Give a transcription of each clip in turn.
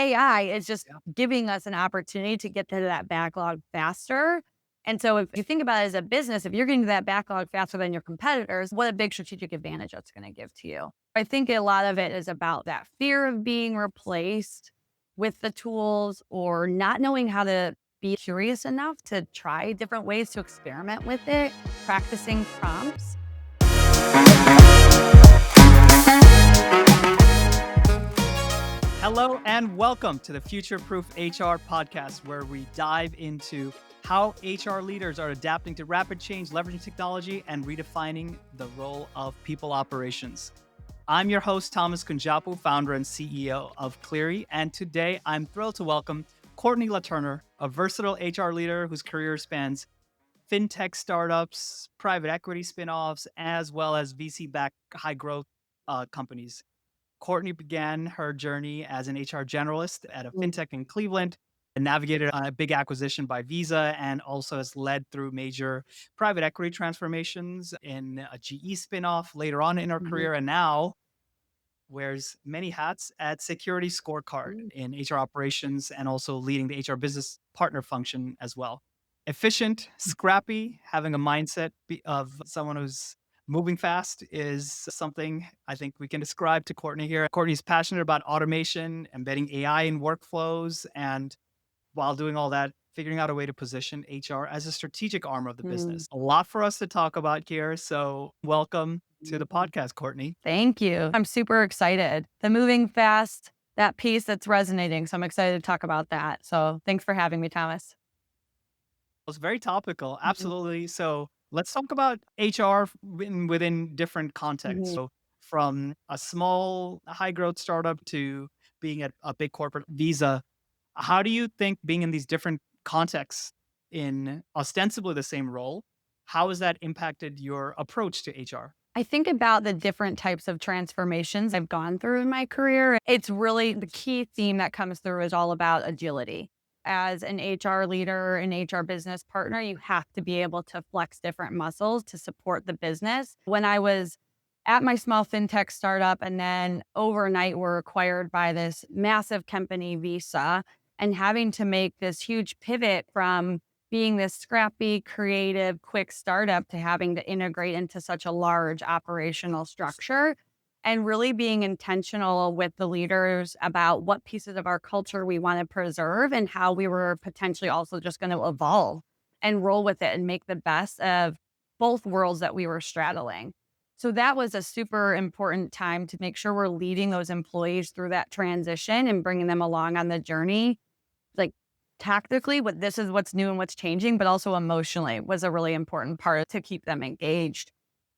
AI is just giving us an opportunity to get to that backlog faster. And so if you think about it as a business, if you're getting to that backlog faster than your competitors, what a big strategic advantage that's going to give to you. I think a lot of it is about that fear of being replaced with the tools or not knowing how to be curious enough to try different ways to experiment with it, practicing prompts. Hello and welcome to the Future Proof HR podcast, where we dive into how HR leaders are adapting to rapid change, leveraging technology, and redefining the role of people operations. I'm your host, Thomas Kunjappu, founder and CEO of Cleary, and today I'm thrilled to welcome Courtney LaTurner, a versatile HR leader whose career spans fintech startups, private equity spinoffs, as well as VC-backed high-growth companies. Courtney began her journey as an HR generalist at a fintech in Cleveland and navigated a big acquisition by Visa, and also has led through major private equity transformations in a GE spinoff later on in her career, and now wears many hats at SecurityScorecard in HR operations and also leading the HR business partner function as well. Efficient, scrappy, having a mindset of someone who's moving fast is something I think we can describe to Courtney here. Courtney's passionate about automation, embedding AI in workflows, and while doing all that, figuring out a way to position HR as a strategic arm of the business. A lot for us to talk about here. So welcome to the podcast, Courtney. Thank you. I'm super excited. The moving fast, that piece that's resonating. So I'm excited to talk about that. So thanks for having me, Thomas. It's very topical. Absolutely. So let's talk about HR within different contexts. So from a small high growth startup to being at a big corporate Visa, how do you think being in these different contexts in ostensibly the same role, how has that impacted your approach to HR? I think about the different types of transformations I've gone through in my career. It's really the key theme that comes through is all about agility. As an HR leader, an HR business partner, you have to be able to flex different muscles to support the business. When I was at my small fintech startup and then overnight were acquired by this massive company, Visa, and having to make this huge pivot from being this scrappy, creative, quick startup to having to integrate into such a large operational structure and really being intentional with the leaders about what pieces of our culture we want to preserve and how we were potentially also just going to evolve and roll with it and make the best of both worlds that we were straddling. So that was a super important time to make sure we're leading those employees through that transition and bringing them along on the journey. Like tactically, this is what's new and what's changing, but also emotionally was a really important part to keep them engaged.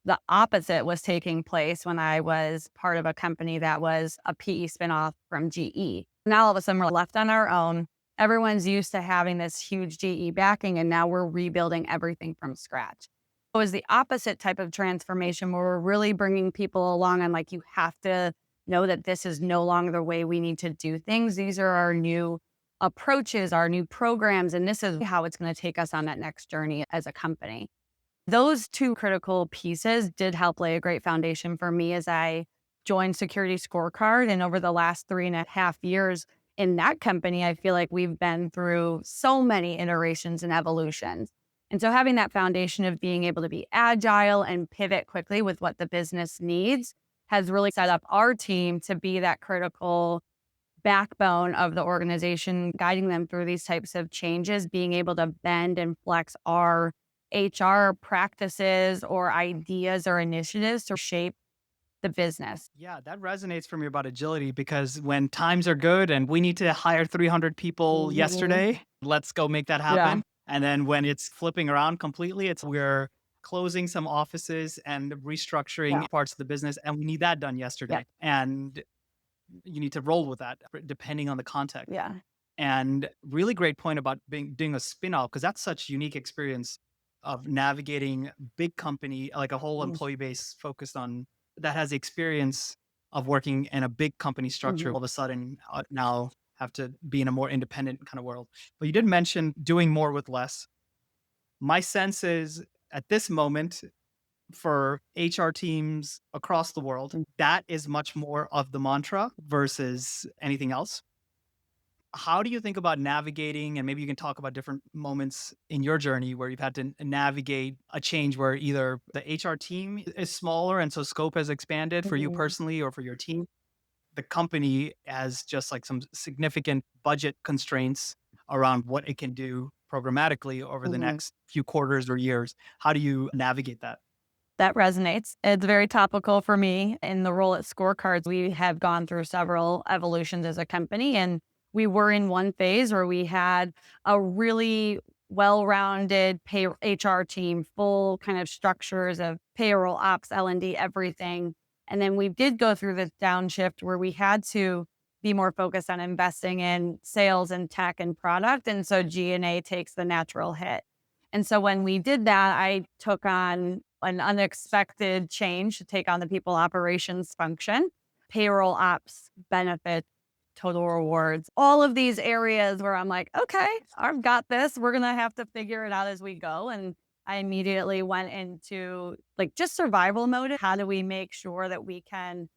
The opposite was taking place when I was part of a company that was a PE spinoff from GE. Now all of a sudden we're left on our own. Everyone's used to having this huge GE backing, and now we're rebuilding everything from scratch. It was the opposite type of transformation where we're really bringing people along and you have to know that this is no longer the way we need to do things. These are our new approaches, our new programs, and this is how it's going to take us on that next journey as a company. Those two critical pieces did help lay a great foundation for me as I joined SecurityScorecard. And over the last 3.5 years in that company, I feel like we've been through so many iterations and evolutions. And so having that foundation of being able to be agile and pivot quickly with what the business needs has really set up our team to be that critical backbone of the organization, guiding them through these types of changes, being able to bend and flex our HR practices or ideas or initiatives to shape the business. Yeah, that resonates for me about agility, because when times are good and we need to hire 300 people yesterday, let's go make that happen. And then when it's flipping around completely, we're closing some offices and restructuring parts of the business, and we need that done yesterday. And you need to roll with that depending on the context. And really great point about doing a spin-off, because that's such a unique experience of navigating big company, like a whole employee base focused on that has the experience of working in a big company structure. All of a sudden now have to be in a more independent kind of world. But you did mention doing more with less. My sense is at this moment for HR teams across the world, that is much more of the mantra versus anything else. How do you think about navigating, and maybe you can talk about different moments in your journey where you've had to navigate a change where either the HR team is smaller and so scope has expanded for you Mhm, personally or for your team, the company has just like some significant budget constraints around what it can do programmatically over the mhm. next few quarters or years. How do you navigate that? That resonates. It's very topical for me in the role at Scorecards. We have gone through several evolutions as a company, and we were in one phase where we had a really well-rounded HR team, full kind of structures of payroll, ops, L&D, everything. And then we did go through this downshift where we had to be more focused on investing in sales and tech and product. And so G&A takes the natural hit. And so when we did that, I took on an unexpected change to take on the people operations function, payroll ops, benefits, total rewards, all of these areas where I'm like, okay, I've got this. We're going to have to figure it out as we go. And I immediately went into like just survival mode. How do we make sure that we can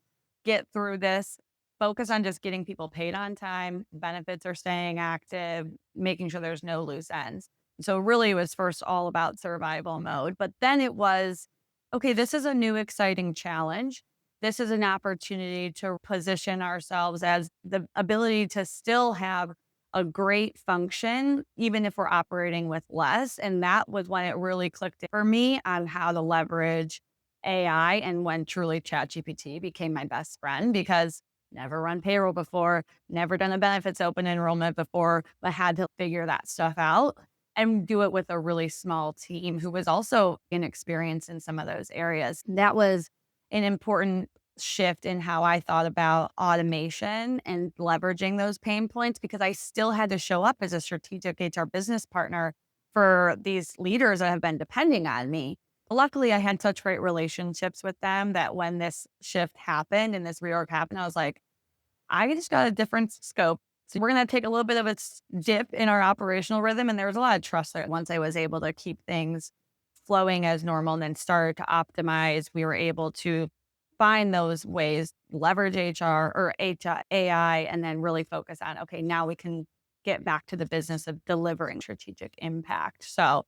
get through this? Focus on just getting people paid on time, benefits are staying active, making sure there's no loose ends. So really it was first all about survival mode, but then it was, okay, this is a new exciting challenge. This is an opportunity to position ourselves as the ability to still have a great function, even if we're operating with less. And that was when it really clicked for me on how to leverage AI and when truly ChatGPT became my best friend because never run payroll before, never done a benefits open enrollment before, but had to figure that stuff out and do it with a really small team who was also inexperienced in some of those areas. That was an important shift in how I thought about automation and leveraging those pain points because I still had to show up as a strategic HR business partner for these leaders that have been depending on me. Luckily, I had such great relationships with them that when this shift happened and this reorg happened, I was like, I just got a different scope. So we're going to take a little bit of a dip in our operational rhythm. And there was a lot of trust there. Once I was able to keep things flowing as normal and then started to optimize, we were able to find those ways, leverage HR or AI, and then really focus on, okay, now we can get back to the business of delivering strategic impact. So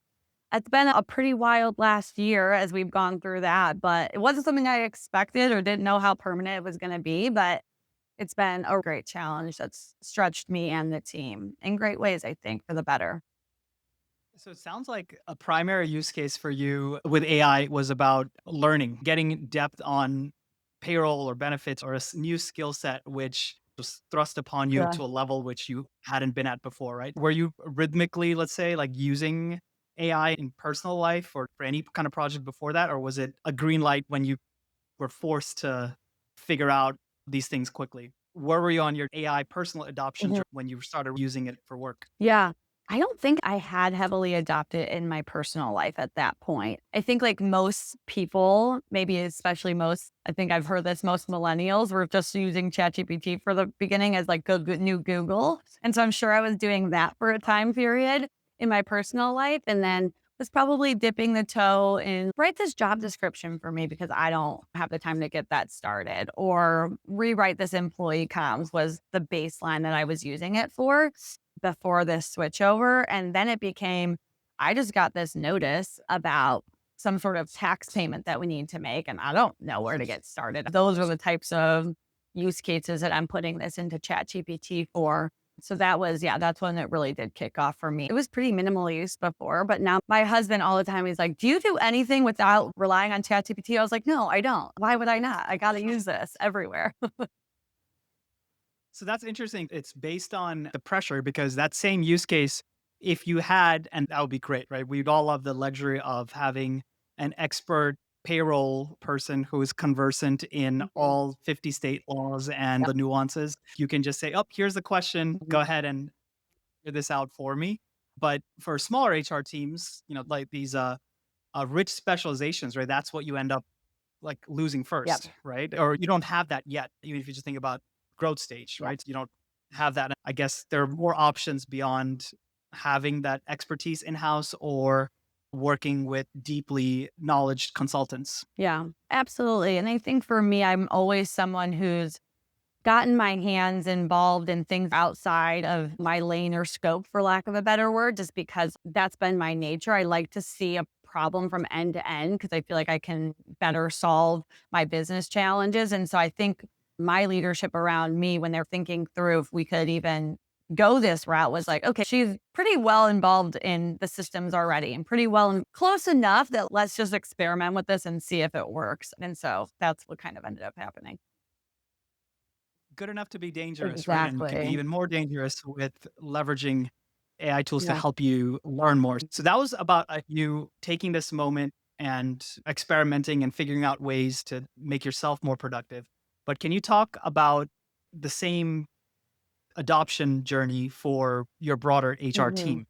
it's been a pretty wild last year as we've gone through that, but it wasn't something I expected or didn't know how permanent it was going to be. But it's been a great challenge that's stretched me and the team in great ways, I think, for the better. So it sounds like a primary use case for you with AI was about learning, getting depth on payroll or benefits or a new skill set, which was thrust upon you Yeah. to a level which you hadn't been at before, right? Were you rhythmically, let's say, like using AI in personal life or for any kind of project before that? Or was it a green light when you were forced to figure out these things quickly? Where were you on your AI personal adoption Mhm. when you started using it for work? Yeah. I don't think I had heavily adopted in my personal life at that point. I think like most people, maybe especially most, I think I've heard this, most millennials were just using ChatGPT for the beginning as like new Google. And so I'm sure I was doing that for a time period in my personal life. And then was probably dipping the toe in write this job description for me because I don't have the time to get that started or rewrite this employee comms was the baseline that I was using it for before this switchover. And then it became, I just got this notice about some sort of tax payment that we need to make, and I don't know where to get started. Those are the types of use cases that I'm putting this into ChatGPT for. So that was, yeah, that's when it really did kick off for me. It was pretty minimal use before, but now my husband all the time, he's like, do you do anything without relying on ChatGPT? I was like, no, I don't. Why would I not? I got to use this everywhere. So that's interesting. It's based on the pressure because that same use case, if you had, and that would be great, right? We'd all love the luxury of having an expert payroll person who is conversant in Mhm. all 50 state laws and Yep. the nuances. You can just say, oh, here's the question. Mhm. Go ahead and figure this out for me. But for smaller HR teams, like these rich specializations, right? That's what you end up like losing Yep. first, right? Or you don't have that yet, even if you just think about growth stage, Yep. right? You don't have that. I guess there are more options beyond having that expertise in house or working with deeply knowledge consultants. Yeah, absolutely. And I think for me, I'm always someone who's gotten my hands involved in things outside of my lane or scope, for lack of a better word, just because that's been my nature. I like to see a problem from end to end because I feel like I can better solve my business challenges. And so I think my leadership around me, when they're thinking through if we could even go this route, was like, okay, she's pretty well involved in the systems already and pretty well and close enough that let's just experiment with this and see if it works. And so that's what kind of ended up happening. Good enough to be dangerous, right? And can be Exactly. even more dangerous with leveraging AI tools to Yeah. help you learn more. So that was about you taking this moment and experimenting and figuring out ways to make yourself more productive. But can you talk about the same adoption journey for your broader HR Mhm. team?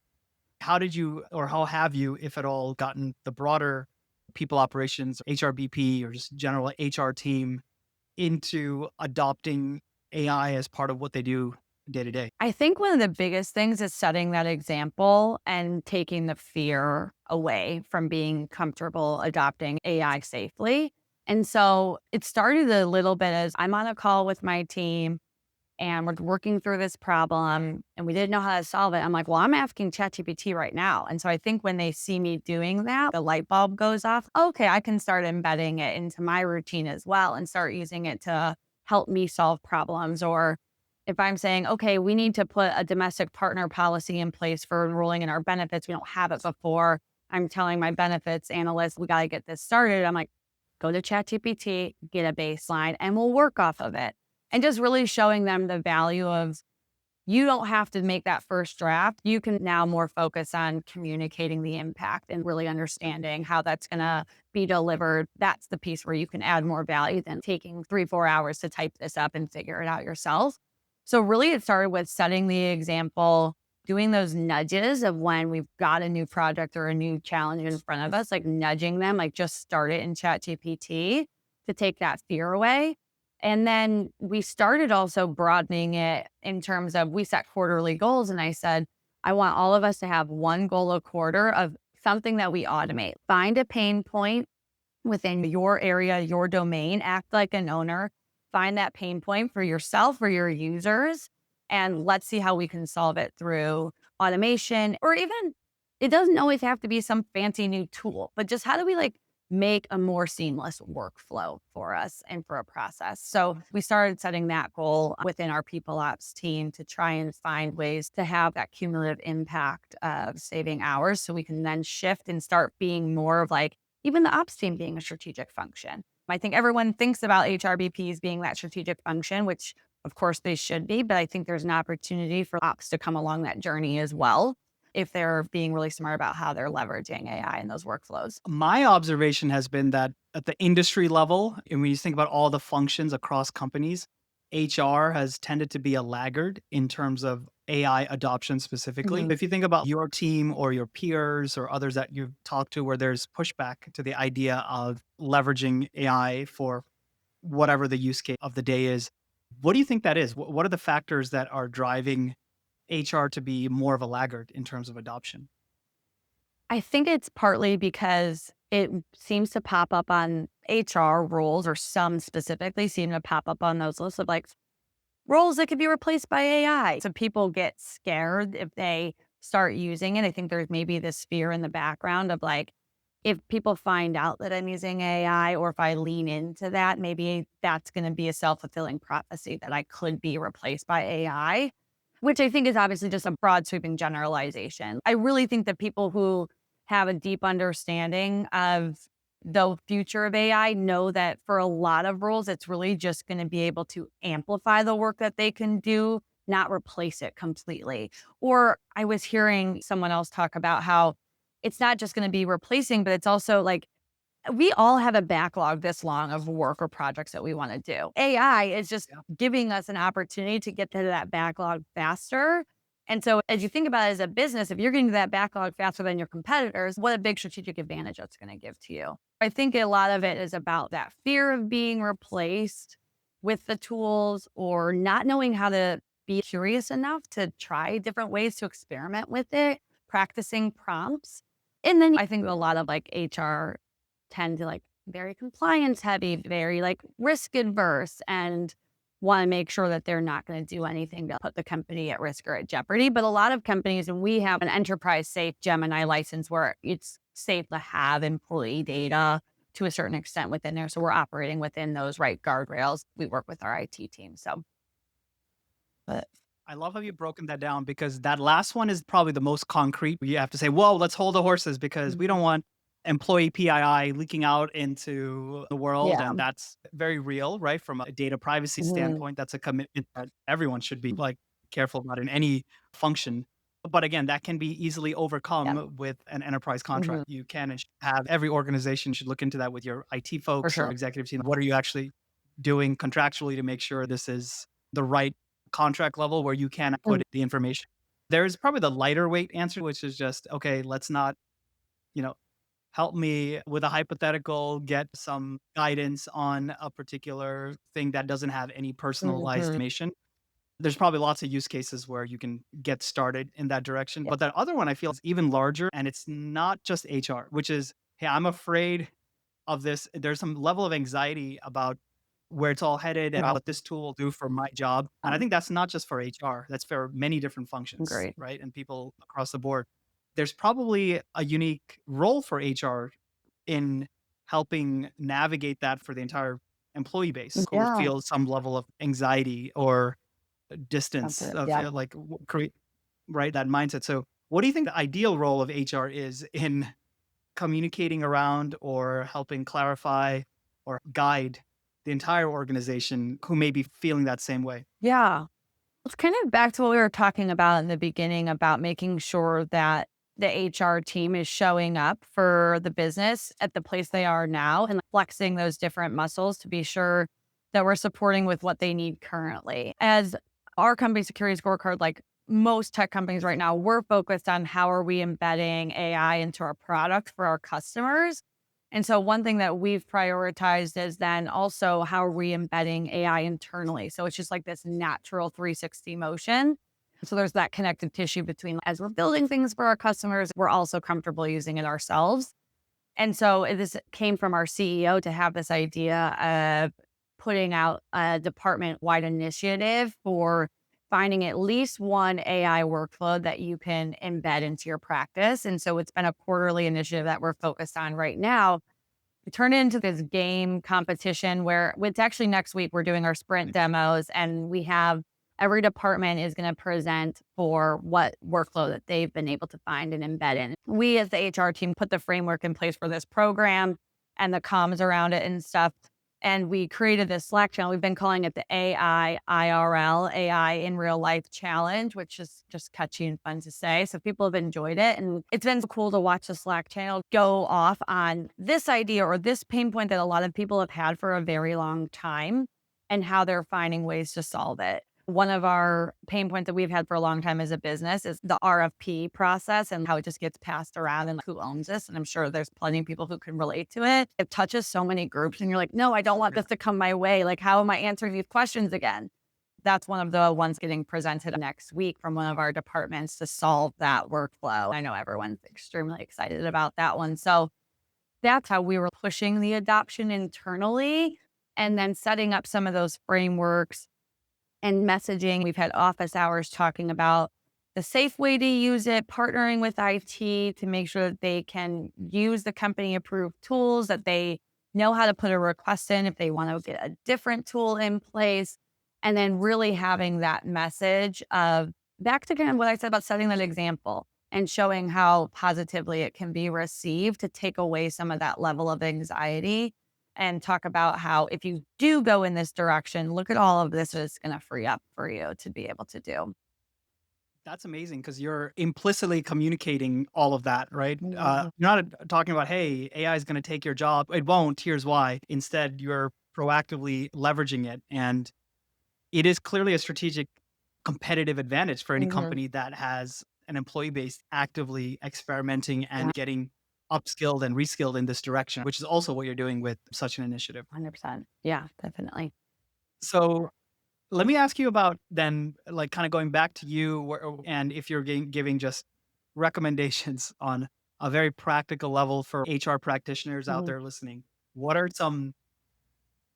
How did you, or how have you, if at all, gotten the broader people operations, HRBP, or just general HR team into adopting AI as part of what they do day to day? I think one of the biggest things is setting that example and taking the fear away from being comfortable adopting AI safely. And so it started a little bit as I'm on a call with my team and we're working through this problem and we didn't know how to solve it. I'm like, well, I'm asking ChatGPT right now. And so I think when they see me doing that, the light bulb goes off. Okay, I can start embedding it into my routine as well and start using it to help me solve problems. Or if I'm saying, okay, we need to put a domestic partner policy in place for enrolling in our benefits, we don't have it before. I'm telling my benefits analyst, we got to get this started. I'm like, go to ChatGPT, get a baseline, and we'll work off of it. And just really showing them the value of you don't have to make that first draft. You can now more focus on communicating the impact and really understanding how that's going to be delivered. That's the piece where you can add more value than taking 3, 4 hours to type this up and figure it out yourself. So, really, it started with setting the example, doing those nudges of when we've got a new project or a new challenge in front of us, like nudging them, like just start it in ChatGPT to take that fear away. And then we started also broadening it in terms of we set quarterly goals. And I said, I want all of us to have one goal a quarter of something that we automate. Find a pain point within your area, your domain, act like an owner, find that pain point for yourself or your users, and let's see how we can solve it through automation or even it doesn't always have to be some fancy new tool, but just how do we like make a more seamless workflow for us and for a process. So we started setting that goal within our people ops team to try and find ways to have that cumulative impact of saving hours so we can then shift and start being more of like even the ops team being a strategic function. I think everyone thinks about HRBPs being that strategic function, which of course they should be, but I think there's an opportunity for ops to come along that journey as well if they're being really smart about how they're leveraging AI in those workflows. My observation has been that at the industry level, and when you think about all the functions across companies, HR has tended to be a laggard in terms of AI adoption specifically. Mhm. If you think about your team or your peers or others that you've talked to where there's pushback to the idea of leveraging AI for whatever the use case of the day is, what do you think that is? What are the factors that are driving HR to be more of a laggard in terms of adoption? I think it's partly because it seems to pop up on HR roles, or some specifically seem to pop up on those lists of like roles that could be replaced by AI. So people get scared if they start using it. I think there's maybe this fear in the background of like, if people find out that I'm using AI or if I lean into that, maybe that's going to be a self fulfilling prophecy that I could be replaced by AI, which I think is obviously just a broad sweeping generalization. I really think that people who have a deep understanding of the future of AI know that for a lot of roles, it's really just going to be able to amplify the work that they can do, not replace it completely. Or I was hearing someone else talk about how it's not just going to be replacing, but it's also like we all have a backlog this long of work or projects that we want to do. AI is just giving us an opportunity to get to that backlog faster. And so, as you think about it as a business, if you're getting to that backlog faster than your competitors, what a big strategic advantage that's going to give to you. I think a lot of it is about that fear of being replaced with the tools or not knowing how to be curious enough to try different ways to experiment with it, practicing prompts. And then I think a lot of like HR tend to like very compliance heavy, very like risk adverse. And want to make sure that they're not going to do anything to put the company at risk or at jeopardy. But a lot of companies, and we have an enterprise safe Gemini license where it's safe to have employee data to a certain extent within there. So we're operating within those right guardrails. We work with our IT team. So, but I love how you've broken that down because that last one is probably the most concrete. You have to say, "Whoa, let's hold the horses," because we don't Mhm. want employee PII leaking out into the world, Yeah. and that's very real, right? From a data privacy Mhm. standpoint, that's a commitment that everyone should be, like, careful about in any function. But again, that can be easily Yeah. overcome with an enterprise Mhm. contract. You can and should have every organization should look into that with your IT For folks or sure. executive team. What are you actually doing contractually to make sure this is the right contract level where you can Mhm. put the information. There's probably the lighter weight answer, which is just, okay, let's not, you know, help me with a hypothetical, get some guidance on a particular thing that doesn't have any personalized Mhm. information. There's probably lots of use cases where you can get started in that direction. Yeah. But that other one I feel is even larger and it's not just HR, which is, hey, I'm afraid of this. There's some level of anxiety about where it's all headed and Mhm. what this tool will do for my job. And I Um, think that's not just for HR, that's for many different functions, Great. right? And people across the board. There's probably a unique role for HR in helping navigate that for the entire employee base who Yeah. feels some level of anxiety or That's distance it. of Yeah. like create right that mindset. So, what do you think the ideal role of HR is in communicating around or helping clarify or guide the entire organization who may be feeling that same way? Yeah. It's kind of back to what we were talking about in the beginning about making sure that the HR team is showing up for the business at the place they are now and flexing those different muscles to be sure that we're supporting with what they need currently. As our company security scorecard, like most tech companies right now, we're focused on how are we embedding AI into our product for our customers. And so one thing that we've prioritized is then also how are we embedding AI internally? So it's just like this natural 360 motion. So there's that connective tissue between as we're building things for our customers, we're also comfortable using it ourselves. And so this came from our CEO to have this idea of putting out a department wide initiative for finding at least one AI workflow that you can embed into your practice. And so it's been a quarterly initiative that we're focused on right now. We turned it into this game competition where it's actually next week. We're doing our sprint demos, and we have every department is going to present for what workflow that they've been able to find and embed in. We, as the HR team, put the framework in place for this program and the comms around it and stuff. And we created this Slack channel. We've been calling it the AI IRL, AI in real life challenge, which is just catchy and fun to say. So people have enjoyed it. And it's been so cool to watch the Slack channel go off on this idea or this pain point that a lot of people have had for a very long time and how they're finding ways to solve it. One of our pain points that we've had for a long time as a business is the RFP process and how it just gets passed around and who owns this. And I'm sure there's plenty of people who can relate to it. It touches so many groups, and you're like, no, I don't want this to come my way. Like, how am I answering these questions again? That's one of the ones getting presented next week from one of our departments to solve that workflow. I know everyone's extremely excited about that one. So that's how we were pushing the adoption internally and then setting up some of those frameworks and messaging. We've had office hours talking about the safe way to use it, partnering with IT to make sure that they can use the company approved tools, that they know how to put a request in if they want to get a different tool in place. And then really having that message of back to kind of what I said about setting that example and showing how positively it can be received to take away some of that level of anxiety and talk about how if you do go in this direction, look at all of this it's going to free up for you to be able to do. That's amazing because you're implicitly communicating all of that, right? Mhm. You're not talking about, hey, AI is going to take your job. It won't. Here's why. Instead, you're proactively leveraging it. And it is clearly a strategic competitive advantage for any Mhm. company that has an employee base actively experimenting Yeah, and getting upskilled and reskilled in this direction, which is also what you're doing with such an initiative. 100%. Yeah, definitely. So let me ask you about then, like, kind of going back to you, and if you're giving just recommendations on a very practical level for HR practitioners out Mhm. there listening, what are some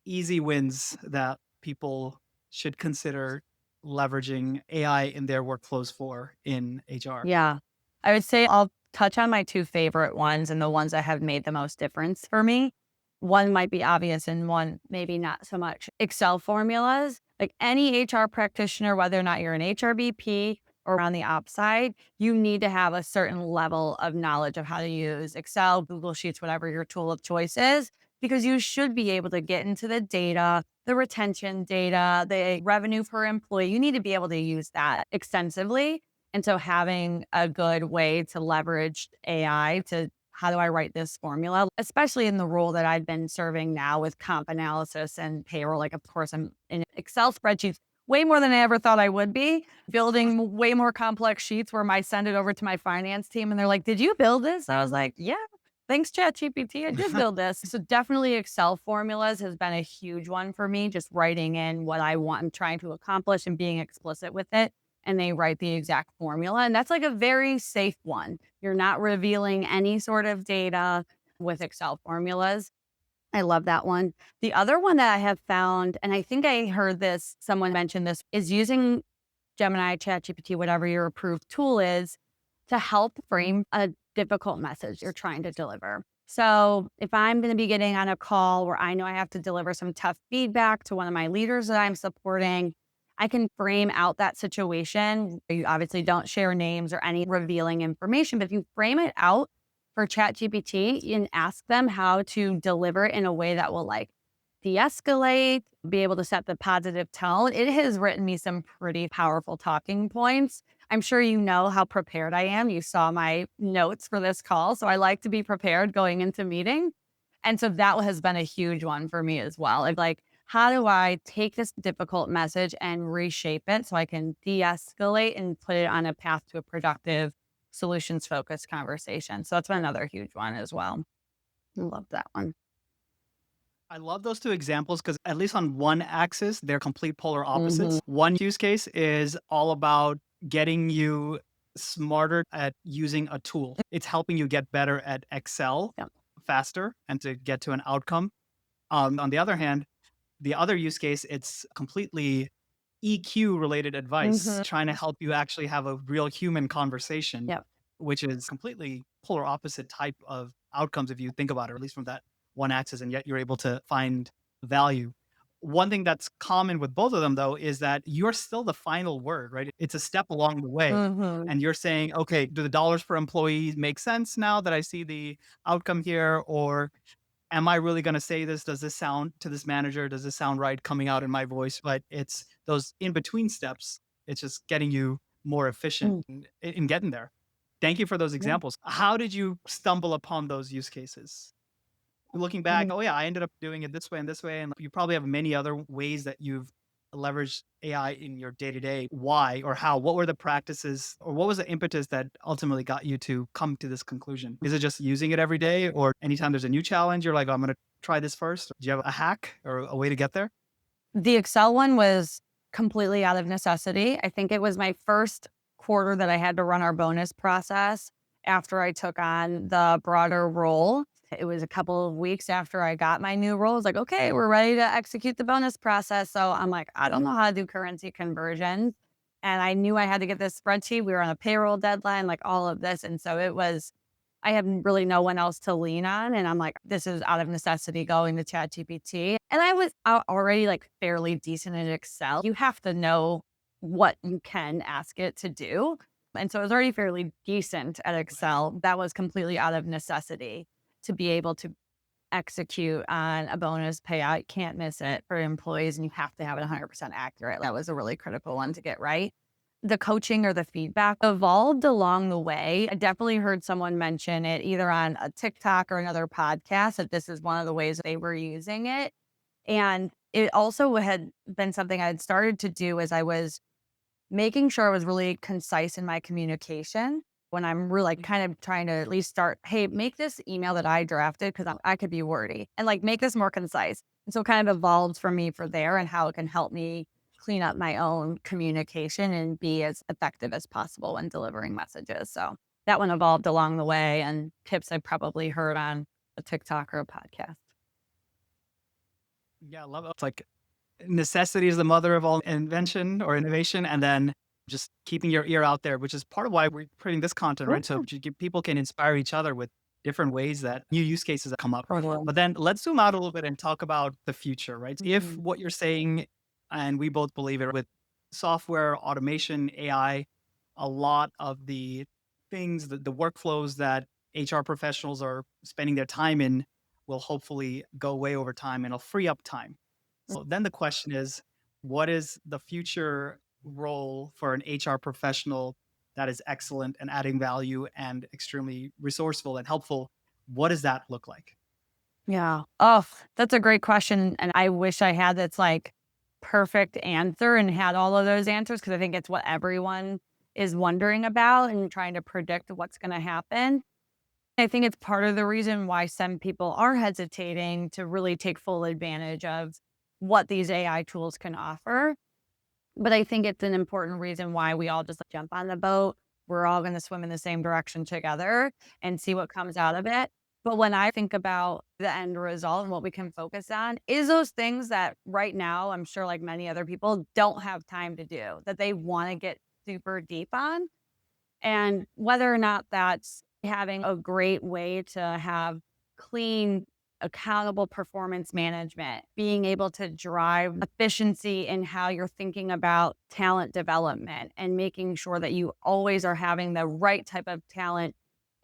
easy wins that people should consider leveraging AI in their workflows for in HR? Yeah. I would say I'll touch on my two favorite ones and the ones that have made the most difference for me. One might be obvious and one maybe not so much. Excel formulas, like any HR practitioner, whether or not you're an HRBP or on the ops side, you need to have a certain level of knowledge of how to use Excel, Google Sheets, whatever your tool of choice is, because you should be able to get into the data, the retention data, the revenue per employee. You need to be able to use that extensively. And so having a good way to leverage AI to how do I write this formula, especially in the role that I've been serving now with comp analysis and payroll. Like, of course, I'm in Excel spreadsheets way more than I ever thought I would be, building way more complex sheets where I send it over to my finance team and they're like, did you build this? I was like, yeah, thanks, ChatGPT. I did build this. So definitely Excel formulas has been a huge one for me, just writing in what I want and trying to accomplish and being explicit with it. And they write the exact formula. And that's like a very safe one. You're not revealing any sort of data with Excel formulas. I love that one. The other one that I have found, and I think I heard this, someone mentioned this, is using Gemini, ChatGPT, whatever your approved tool is, to help frame a difficult message you're trying to deliver. So if I'm going to be getting on a call where I know I have to deliver some tough feedback to one of my leaders that I'm supporting, I can frame out that situation. You obviously don't share names or any revealing information, but if you frame it out for ChatGPT and ask them how to deliver it in a way that will like de-escalate, be able to set the positive tone, it has written me some pretty powerful talking points. I'm sure you know how prepared I am. You saw my notes for this call. So I like to be prepared going into meeting. And so that has been a huge one for me as well. Like, how do I take this difficult message and reshape it so I can de-escalate and put it on a path to a productive, solutions-focused conversation? So that's been another huge one as well. I love that one. I love those two examples because, at least on one axis, they're complete polar Mhm. opposites. One use case is all about getting you smarter at using a tool. It's helping you get better at Excel Yep. faster and to get to an outcome. On the other hand, the other use case, it's completely EQ related advice, Mhm. trying to help you actually have a real human conversation, Yep. which is completely polar opposite type of outcomes if you think about it, or at least from that one axis, and yet you're able to find value. One thing that's common with both of them, though, is that you're still the final word, right? It's a step along the way. Mhm. And you're saying, okay, do the dollars per employee make sense now that I see the outcome here? Or am I really going to say this? Does this sound to this manager? Does this sound right coming out in my voice? But it's those in between steps. It's just getting you more efficient Mm. in getting there. Thank you for those Yeah. examples. How did you stumble upon those use cases? Looking back, Mm. oh yeah, I ended up doing it this way and this way. And you probably have many other ways that you've leveraged AI in your day to day. Why or how? What were the practices or what was the impetus that ultimately got you to come to this conclusion? Is it just using it every day or anytime there's a new challenge, you're like, oh, I'm going to try this first? Do you have a hack or a way to get there? The Excel one was completely out of necessity. I think it was my first quarter that I had to run our bonus process after I took on the broader role. It was a couple of weeks after I got my new role. I was like, okay, we're ready to execute the bonus process. So I'm like, I don't know how to do currency conversions. And I knew I had to get this spreadsheet. We were on a payroll deadline, like all of this. And so it was, I have really no one else to lean on. And I'm like, this is out of necessity going to ChatGPT. And I was already like fairly decent at Excel. You have to know what you can ask it to do. And so I was already fairly decent at Right. Excel. That was completely out of necessity to be able to execute on a bonus payout. You can't miss it for employees and you have to have it 100% accurate. That was a really critical one to get right. The coaching or the feedback evolved along the way. I definitely heard someone mention it either on a TikTok or another podcast that this is one of the ways they were using it. And it also had been something I had started to do as I was making sure I was really concise in my communication when I'm really like, kind of trying to at least start, hey, make this email that I drafted because I could be wordy and like make this more concise. And so it kind of evolved for me for there and how it can help me clean up my own communication and be as effective as possible when delivering messages. So that one evolved along the way and tips I probably heard on a TikTok or a podcast. Yeah, I love it. It's like necessity is the mother of all invention or innovation, and then just keeping your ear out there, which is part of why we're creating this content, right? So people can inspire each other with different ways that new use cases come up. Totally. But then let's zoom out a little bit and talk about the future, right? If Mhm. what you're saying, and we both believe it, with software, automation, AI, a lot of the things, the workflows that HR professionals are spending their time in will hopefully go away over time and it'll free up time. So then the question is, what is the future role for an HR professional that is excellent and adding value and extremely resourceful and helpful? What does that look like? Yeah. Oh, that's a great question. And I wish I had that's like perfect answer and had all of those answers because I think it's what everyone is wondering about and trying to predict what's going to happen. I think it's part of the reason why some people are hesitating to really take full advantage of what these AI tools can offer. But I think it's an important reason why we all just jump on the boat. We're all going to swim in the same direction together and see what comes out of it. But when I think about the end result and what we can focus on, is those things that right now, I'm sure like many other people don't have time to do, that they want to get super deep on. And whether or not that's having a great way to have clean, accountable performance management, being able to drive efficiency in how you're thinking about talent development and making sure that you always are having the right type of talent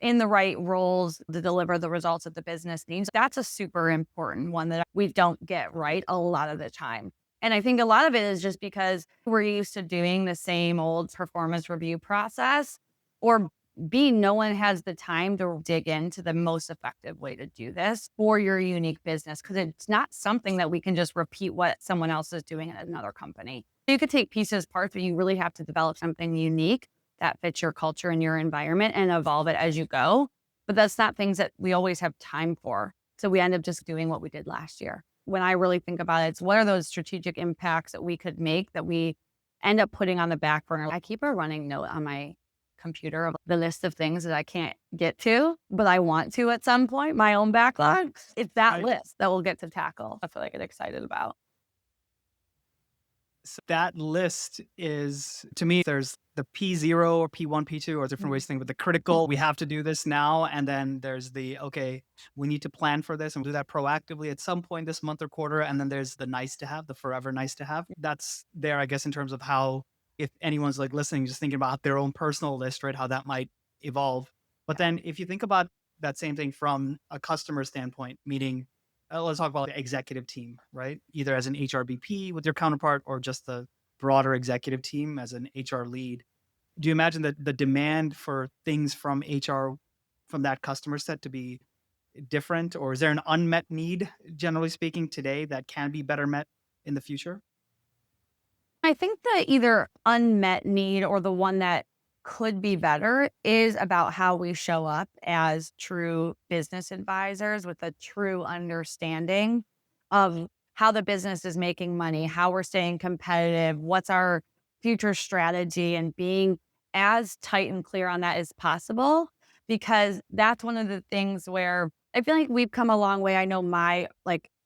in the right roles to deliver the results that the business needs. That's a super important one that we don't get right a lot of the time. And I think a lot of it is just because we're used to doing the same old performance review process, or B, no one has the time to dig into the most effective way to do this for your unique business because it's not something that we can just repeat what someone else is doing at another company. You could take pieces, parts, but you really have to develop something unique that fits your culture and your environment and evolve it as you go. But that's not things that we always have time for. So we end up just doing what we did last year. When I really think about it, it's what are those strategic impacts that we could make that we end up putting on the back burner. I keep a running note on my computer of the list of things that I can't get to, but I want to at some point, my own backlog. It's that Right. list that we'll get to tackle. That's what I get excited about. So that list is, to me, there's the P0 or P1, P2, or different ways Mhm. to think, but the critical, we have to do this now. And then there's the, okay, we need to plan for this and do that proactively at some point this month or quarter. And then there's the nice to have, the forever nice to have. That's there, I guess, in terms of how, if anyone's like listening, just thinking about their own personal list, right, how that might evolve. But then if you think about that same thing from a customer standpoint, meaning let's talk about the executive team, right? Either as an HRBP with your counterpart or just the broader executive team as an HR lead. Do you imagine that the demand for things from HR from that customer set to be different? Or is there an unmet need, generally speaking, today that can be better met in the future? I think the either unmet need or the one that could be better is about how we show up as true business advisors with a true understanding of how the business is making money, how we're staying competitive, what's our future strategy, and being as tight and clear on that as possible. Because that's one of the things where I feel like we've come a long way. I know my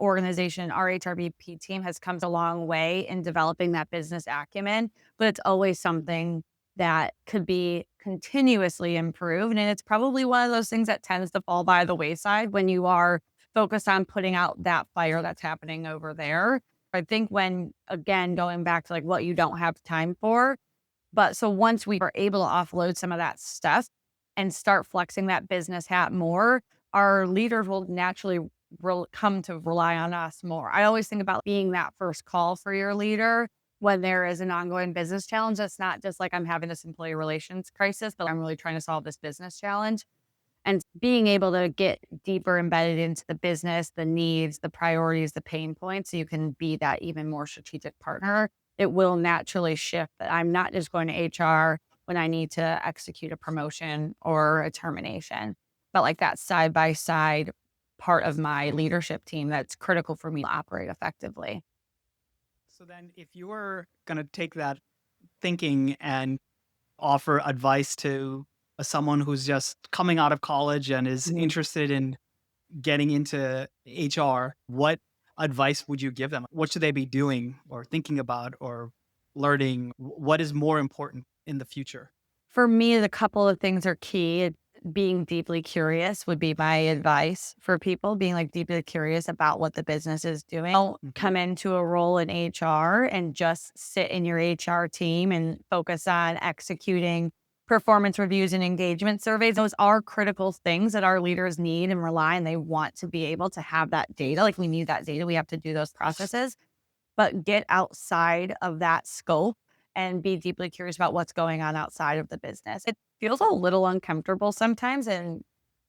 organization, our HRBP team has come a long way in developing that business acumen, but it's always something that could be continuously improved. And it's probably one of those things that tends to fall by the wayside when you are focused on putting out that fire that's happening over there. I think when, again, going back to what you don't have time for, but so once we are able to offload some of that stuff and start flexing that business hat more, our leaders will naturally come to rely on us more. I always think about being that first call for your leader when there is an ongoing business challenge. That's not just like I'm having this employee relations crisis, but I'm really trying to solve this business challenge. And being able to get deeper embedded into the business, the needs, the priorities, the pain points, so you can be that even more strategic partner, it will naturally shift that I'm not just going to HR when I need to execute a promotion or a termination, but like that side by side part of my leadership team that's critical for me to operate effectively. So then, if you were going to take that thinking and offer advice to someone who's just coming out of college and is Mhm. interested in getting into HR, advice would you give them? What should they be doing or thinking about or learning? What is more important in the future? For me, the couple of things are key. Being deeply curious would be my advice for people, being like deeply curious about what the business is doing. Don't Mhm. come into a role in HR and just sit in your HR team and focus on executing performance reviews and engagement surveys. Those are critical things that our leaders need and rely, and they want to be able to have that data. Like we need that data. We have to do those processes, but get outside of that scope and be deeply curious about what's going on outside of the business. It feels a little uncomfortable sometimes. And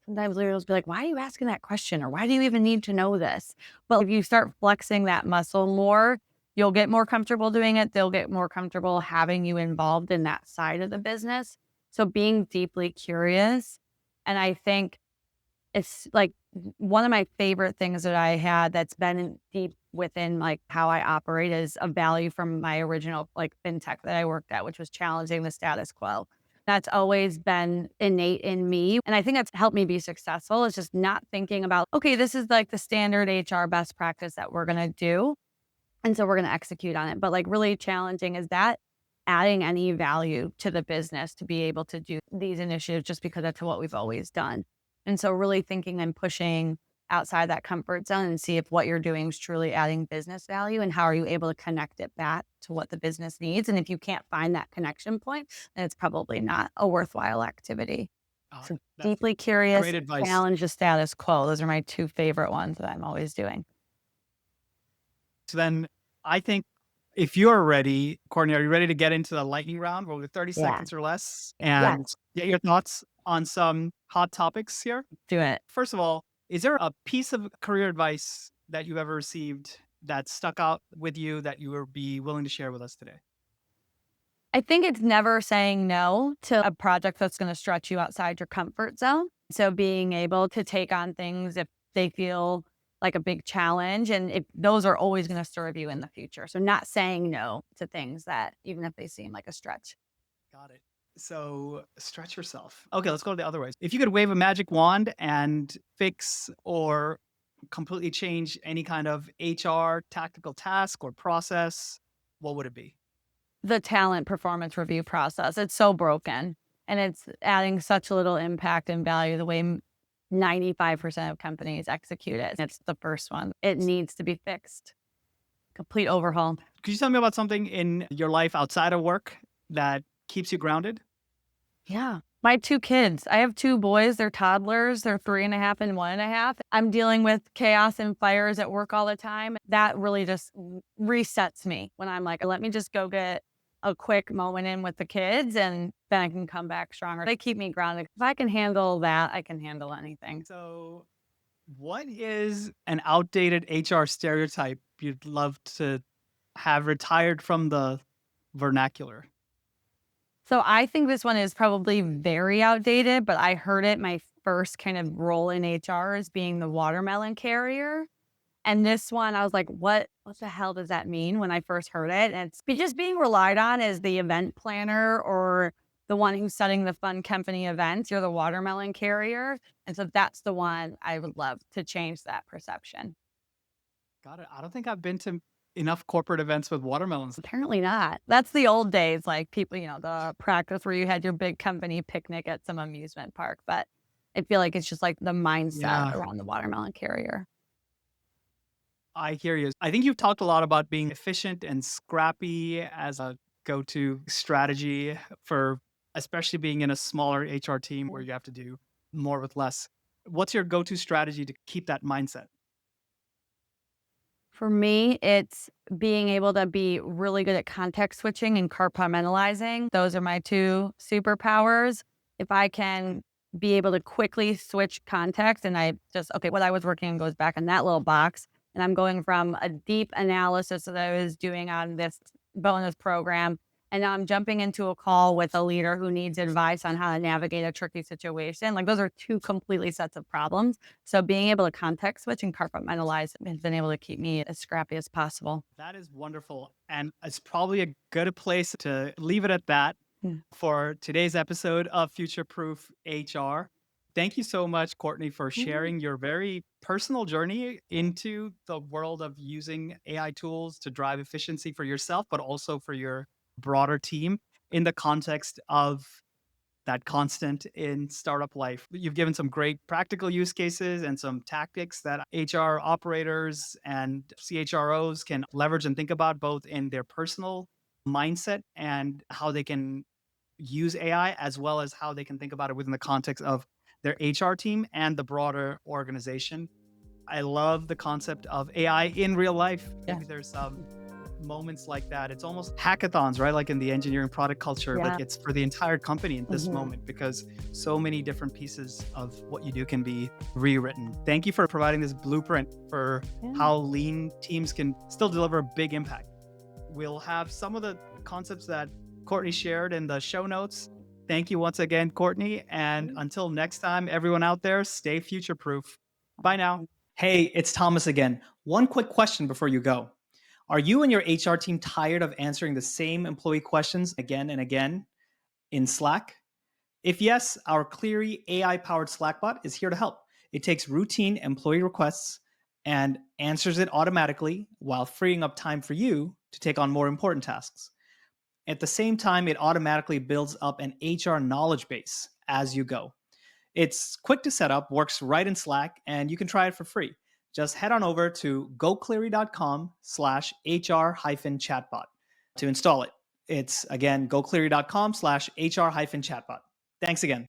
sometimes leaders will be like, why are you asking that question? Or why do you even need to know this? But if you start flexing that muscle more, you'll get more comfortable doing it. They'll get more comfortable having you involved in that side of the business. So being deeply curious. And I think it's like one of my favorite things that I had that's been deep within like how I operate is a value from my original like fintech that I worked at, which was challenging the status quo. That's always been innate in me. And I think that's helped me be successful. It's just not thinking about, okay, this is like the standard HR best practice that we're going to do. And so we're going to execute on it. But like really challenging is that adding any value to the business to be able to do these initiatives just because that's what we've always done. And so really thinking and pushing outside that comfort zone and see if what you're doing is truly adding business value and how are you able to connect it back to what the business needs. And if you can't find that connection point, then it's probably not a worthwhile activity. So That's deeply great curious, advice. challenge the status quo. Those are my two favorite ones that I'm always doing. So then I think if you're ready, Courtney, are you ready to get into the lightning round? We'll do 30 Yeah. seconds or less Yes. and get your thoughts on some hot topics here. Do it. First of all, is there a piece of career advice that you've ever received that stuck out with you that you would be willing to share with us today? I think it's never saying no to a project that's going to stretch you outside your comfort zone. So being able to take on things if they feel like a big challenge and if those are always going to serve you in the future. So not saying no to things that even if they seem like a stretch. Got it. So stretch yourself. Okay, let's go the other ways. If you could wave a magic wand and fix or completely change any kind of HR tactical task or process, what would it be? The talent performance review process, it's so broken and it's adding such little impact and value the way 95% of companies execute it. It's the first one. It needs to be fixed. Complete overhaul. Could you tell me about something in your life outside of work that keeps you grounded? Yeah. My 2 kids. I have 2 boys, they're toddlers, they're 3.5 and 1.5. I'm dealing with chaos and fires at work all the time. That really just resets me when I'm like, let me just go get a quick moment in with the kids and then I can come back stronger. They keep me grounded. If I can handle that, I can handle anything. So, what is an outdated HR stereotype you'd love to have retired from the vernacular? So I think this one is probably very outdated, but I heard it my first kind of role in HR as being the watermelon carrier. And this one, I was like, what the hell does that mean when I first heard it? And it's just being relied on as the event planner or the one who's setting the fun company events. You're the watermelon carrier. And so that's the one I would love to change that perception. Got it. I don't think I've been to enough corporate events with watermelons. Apparently not. That's the old days, like people, the practice where you had your big company picnic at some amusement park. But I feel like it's just like the mindset Yeah, around the watermelon carrier. I hear you. I think you've talked a lot about being efficient and scrappy as a go to strategy for especially being in a smaller HR team where you have to do more with less. What's your go to strategy to keep that mindset? For me, it's being able to be really good at context switching and compartmentalizing. Those are my 2 superpowers. If I can be able to quickly switch context and I just, okay, what I was working on goes back in that little box. And I'm going from a deep analysis that I was doing on this bonus program. And now I'm jumping into a call with a leader who needs advice on how to navigate a tricky situation. Like those are 2 completely sets of problems. So being able to context switch and compartmentalize has been able to keep me as scrappy as possible. That is wonderful. And it's probably a good place to leave it at that Mm. for today's episode of Future Proof HR. Thank you so much, Courtney, for Mhm. sharing your very personal journey into the world of using AI tools to drive efficiency for yourself, but also for your broader team in the context of that constant in startup life. You've given some great practical use cases and some tactics that HR operators and CHROs can leverage and think about both in their personal mindset and how they can use AI, as well as how they can think about it within the context of their HR team and the broader organization. I love the concept of AI in real life. Yeah. Maybe there's moments like that. It's almost hackathons, right? Like in the engineering product culture, but Yeah. it's for the entire company in this Mhm. moment because so many different pieces of what you do can be rewritten. Thank you for providing this blueprint for Yeah. how lean teams can still deliver a big impact. We'll have some of the concepts that Courtney shared in the show notes. Thank you once again, Courtney. And until next time, everyone out there, stay future proof. Bye now. Hey, it's Thomas again. One quick question before you go. Are you and your HR team tired of answering the same employee questions again and again in Slack? If yes, our Cleary AI powered Slack bot is here to help. It takes routine employee requests and answers it automatically while freeing up time for you to take on more important tasks. At the same time, it automatically builds up an HR knowledge base as you go. It's quick to set up, works right in Slack, and you can try it for free. Just head on over to gocleary.com/HR-chatbot to install it. It's again, gocleary.com/HR-chatbot. Thanks again.